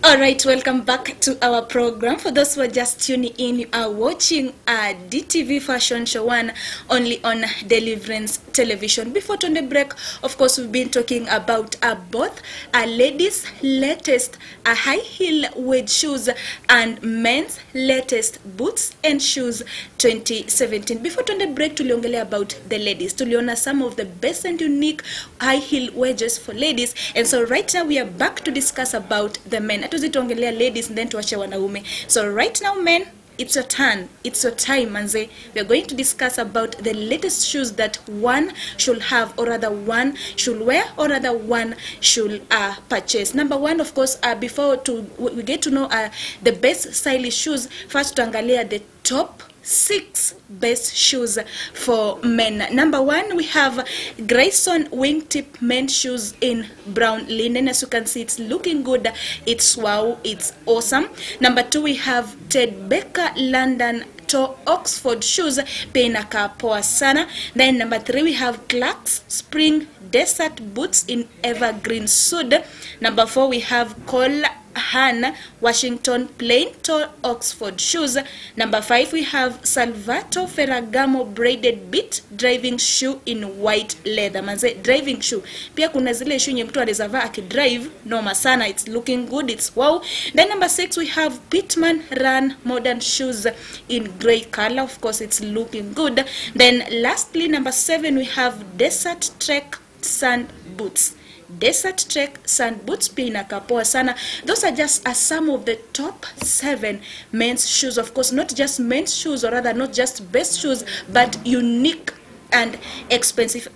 Alright, welcome back to our program. For those who are just tuning in, you are watching a DTV fashion show, one only on Deliverance Television. Before the break, of course, we've been talking about both ladies' latest high heel wedge shoes and men's latest boots and shoes 2017. Before the break, tuliongelea about the ladies. Tuliona some of the best and unique high heel wedges for ladies. And so right now we are back to discuss about the men. Tuongelea ladies and then tuache wanaume. So right now, men, it's your turn. It's your time, manze. We are going to discuss about the latest shoes that one should have, or rather one should wear, or rather one should purchase. Number one, of course, before we get to know the best stylish shoes, first tuangalia the top 6 best shoes for men. Number one, we have Grayson wingtip men's shoes in brown linen. As you can see, it's looking good. It's wow, it's awesome. Number two, we have Ted Baker London toe Oxford shoes, penaka poa sana. Then number 3, we have Clark's spring desert boots in evergreen suede. Number 4, we have Cole Han Washington plain toe Oxford shoes. Number 5, we have Salvato Ferragamo braided bit driving shoe in white leather. Manze, driving shoe. Pia kuna zile shoe nye mtu alizava akidrive noma sana. It's looking good. It's wow. Then number 6, we have Pitman Run modern shoes in gray color. Of course, it's looking good. Then lastly, number 7, we have Desert Trek sand boots. Desert Trek sand boots pina kapoa sana. Those are just some of the top 7 men's shoes. Of course, not just men's shoes, or rather not just best shoes, but unique and expensive.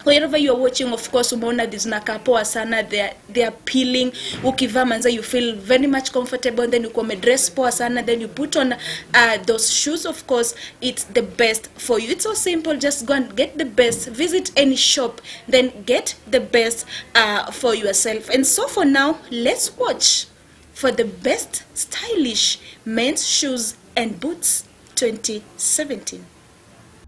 Wherever you are watching, of course, umeona these nakapoa sana. They are peeling. Ukivaa manza, you feel very much comfortable. And then you come dress poa sana. Then you put on those shoes. Of course, it's the best for you. It's so simple. Just go and get the best. Visit any shop. Then get the best for yourself. And so for now, let's watch for the best stylish men's shoes and boots 2017.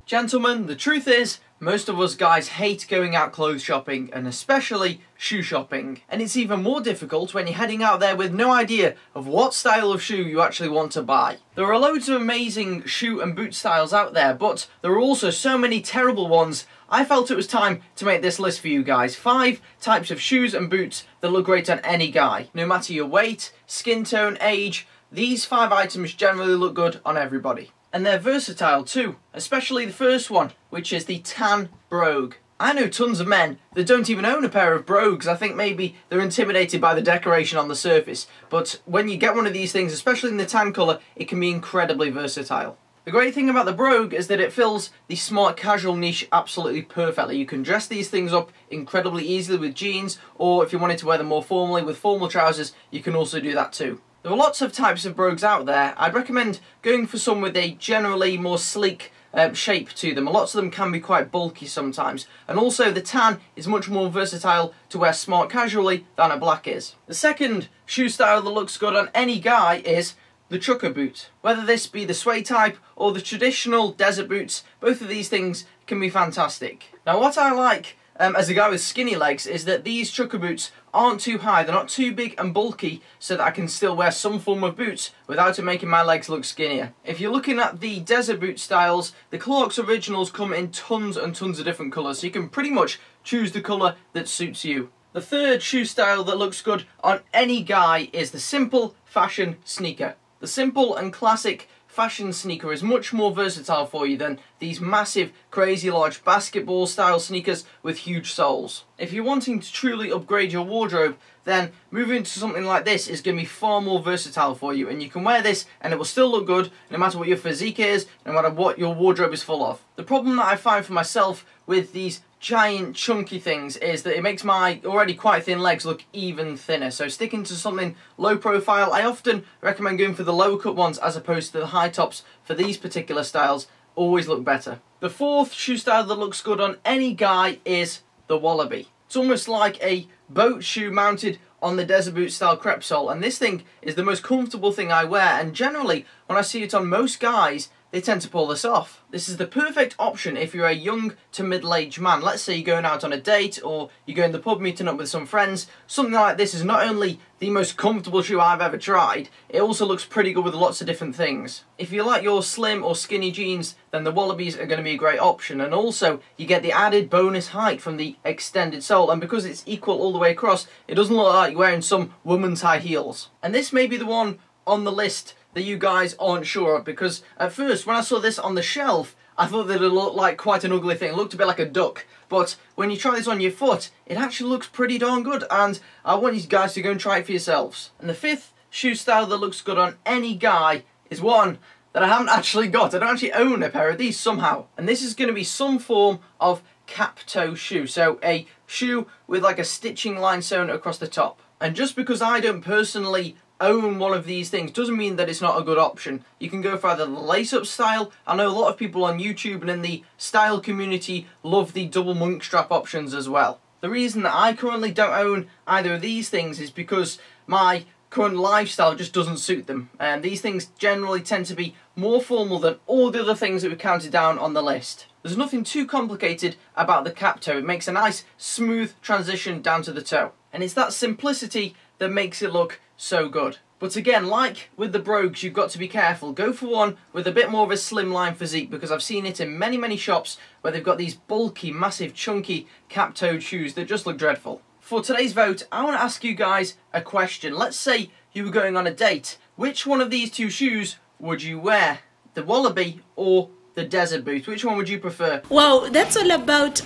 Gentlemen, the truth is, most of us guys hate going out clothes shopping, and especially shoe shopping. And it's even more difficult when you're heading out there with no idea of what style of shoe you actually want to buy. There are loads of amazing shoe and boot styles out there, but there are also so many terrible ones. I felt it was time to make this list for you guys. 5 types of shoes and boots that look great on any guy. No matter your weight, skin tone, age, these 5 items generally look good on everybody. And they're versatile too, especially the first one, which is the tan brogue. I know tons of men that don't even own a pair of brogues. I think maybe they're intimidated by the decoration on the surface. But when you get one of these things, especially in the tan colour, it can be incredibly versatile. The great thing about the brogue is that it fills the smart casual niche absolutely perfectly. You can dress these things up incredibly easily with jeans, or if you wanted to wear them more formally with formal trousers, you can also do that too. There are lots of types of brogues out there. I'd recommend going for some with a generally more sleek shape to them. Lots of them can be quite bulky sometimes. And also the tan is much more versatile to wear smart casually than a black is. The second shoe style that looks good on any guy is the trucker boot. Whether this be the suede type or the traditional desert boots, both of these things can be fantastic. Now what I like as a guy with skinny legs is that these trucker boots aren't too high, they're not too big and bulky, so that I can still wear some form of boots without it making my legs look skinnier. If you're looking at the desert boot styles, the Clark's Originals come in tons and tons of different colours, so you can pretty much choose the colour that suits you. The third shoe style that looks good on any guy is the simple fashion sneaker. The simple and classic fashion sneaker is much more versatile for you than these massive, crazy large basketball style sneakers with huge soles. If you're wanting to truly upgrade your wardrobe, then moving to something like this is going to be far more versatile for you, and you can wear this and it will still look good no matter what your physique is, no matter what your wardrobe is full of. The problem that I find for myself with these giant chunky things is that it makes my already quite thin legs look even thinner. So sticking to something low profile, I often recommend going for the lower cut ones as opposed to the high tops for these particular styles. Always look better. The fourth shoe style that looks good on any guy is the wallaby. It's almost like a boat shoe mounted on the desert boot style crepe sole, and this thing is the most comfortable thing I wear, and generally when I see it on most guys, they tend to pull this off. This is the perfect option if you're a young to middle-aged man. Let's say you're going out on a date or you're going to the pub meeting up with some friends. Something like this is not only the most comfortable shoe I've ever tried, it also looks pretty good with lots of different things. If you like your slim or skinny jeans, then the Wallabies are going to be a great option, and also you get the added bonus height from the extended sole, and because it's equal all the way across, it doesn't look like you're wearing some woman's high heels. And this may be the one on the list that you guys aren't sure of, because at first when I saw this on the shelf I thought that it looked like quite an ugly thing. It looked a bit like a duck, but when you try this on your foot it actually looks pretty darn good, and I want you guys to go and try it for yourselves. And the fifth shoe style that looks good on any guy is one that I haven't actually got. I don't actually own a pair of these somehow, and this is going to be some form of cap toe shoe, so a shoe with like a stitching line sewn across the top. And just because I don't personally own one of these things doesn't mean that it's not a good option. You can go for either the lace-up style. I know a lot of people on YouTube and in the style community love the double monk strap options as well. The reason that I currently don't own either of these things is because my current lifestyle just doesn't suit them, and these things generally tend to be more formal than all the other things that we counted down on the list. There's nothing too complicated about the cap toe. It makes a nice smooth transition down to the toe, and it's that simplicity that makes it look so good. But again, like with the brogues, you've got to be careful. Go for one with a bit more of a slimline physique, because I've seen it in many shops where they've got these bulky, massive, chunky cap-toed shoes that just look dreadful. For today's vote, I want to ask you guys a question. Let's say you were going on a date. Which one of these two shoes would you wear? The Wallaby or the Desert Boot? Which one would you prefer? Wow, that's all about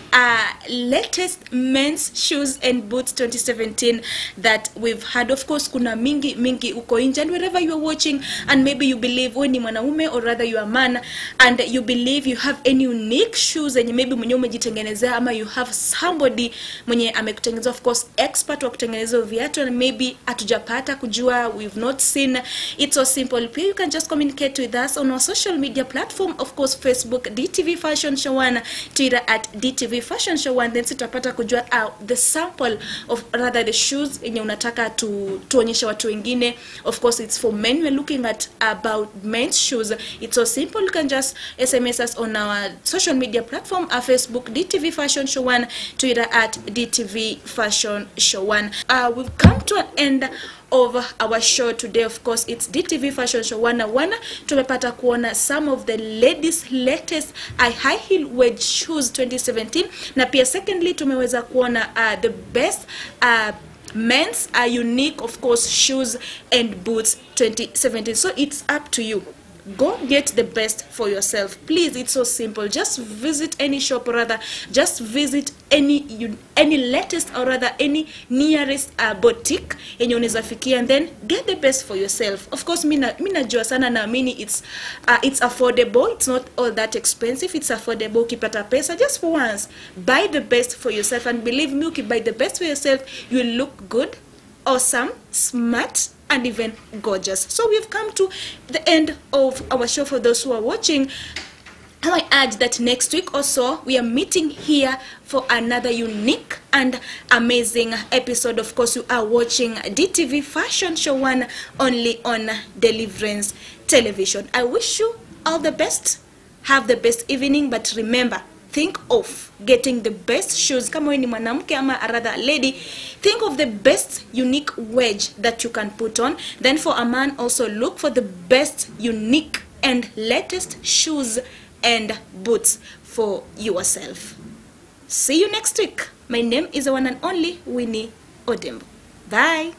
latest men's shoes and boots 2017 that we've had. Of course, kuna mingi uko nje, and wherever you are watching, and maybe you believe wewe ni mwanaume or rather you are a man, and you believe you have any unique shoes and maybe mwenye umejitengenezea, ama you have somebody mwenye amekutengeneza, of course expert wa kutengeneza viatu, and maybe hatujapata kujua, we've not seen. It's so simple. You can just communicate with us on our social media platform, of course Facebook DTV Fashion Show 1, Twitter at DTV Fashion Show 1. Then sitapata kujua the sample of rather the shoes yenye unataka tuonyesha watu wengine. Of course it's for men. We're looking at about men's shoes. It's so simple. You can just SMS us on our social media platform, our Facebook DTV Fashion Show 1, Twitter at DTV Fashion Show 1. We've come to an end of our show today. Of course it's DTV Fashion Show 101. Tumepata kuona some of the ladies latest high heel wedge shoes 2017, na pia secondly tumeweza kuona the best men's unique, of course, shoes and boots 2017. So it's up to you. Go get the best for yourself, please. It's so simple. Just visit any shop, or rather just visit any latest, or rather any nearest boutique yenye unaweza fikia, and then get the best for yourself. Of course mina najua sana, naamini it's affordable. It's not all that expensive. It's affordable. Ukipata pesa, just for once buy the best for yourself, and believe me, buy the best for yourself, you will look good, awesome, smart, and even gorgeous. So we've come to the end of our show. For those who are watching, I add that next week or so we are meeting here for another unique and amazing episode. Of course, you are watching DTV Fashion Show 1 only on Deliverance Television. I wish you all the best. Have the best evening, but remember, think of getting the best shoes. Kama wewe ni mwanamke ama rather a lady, think of the best unique wedge that you can put on. Then for a man, also look for the best unique and latest shoes and boots for yourself. See you next week. My name is the one and only Winnie Odembo. Bye.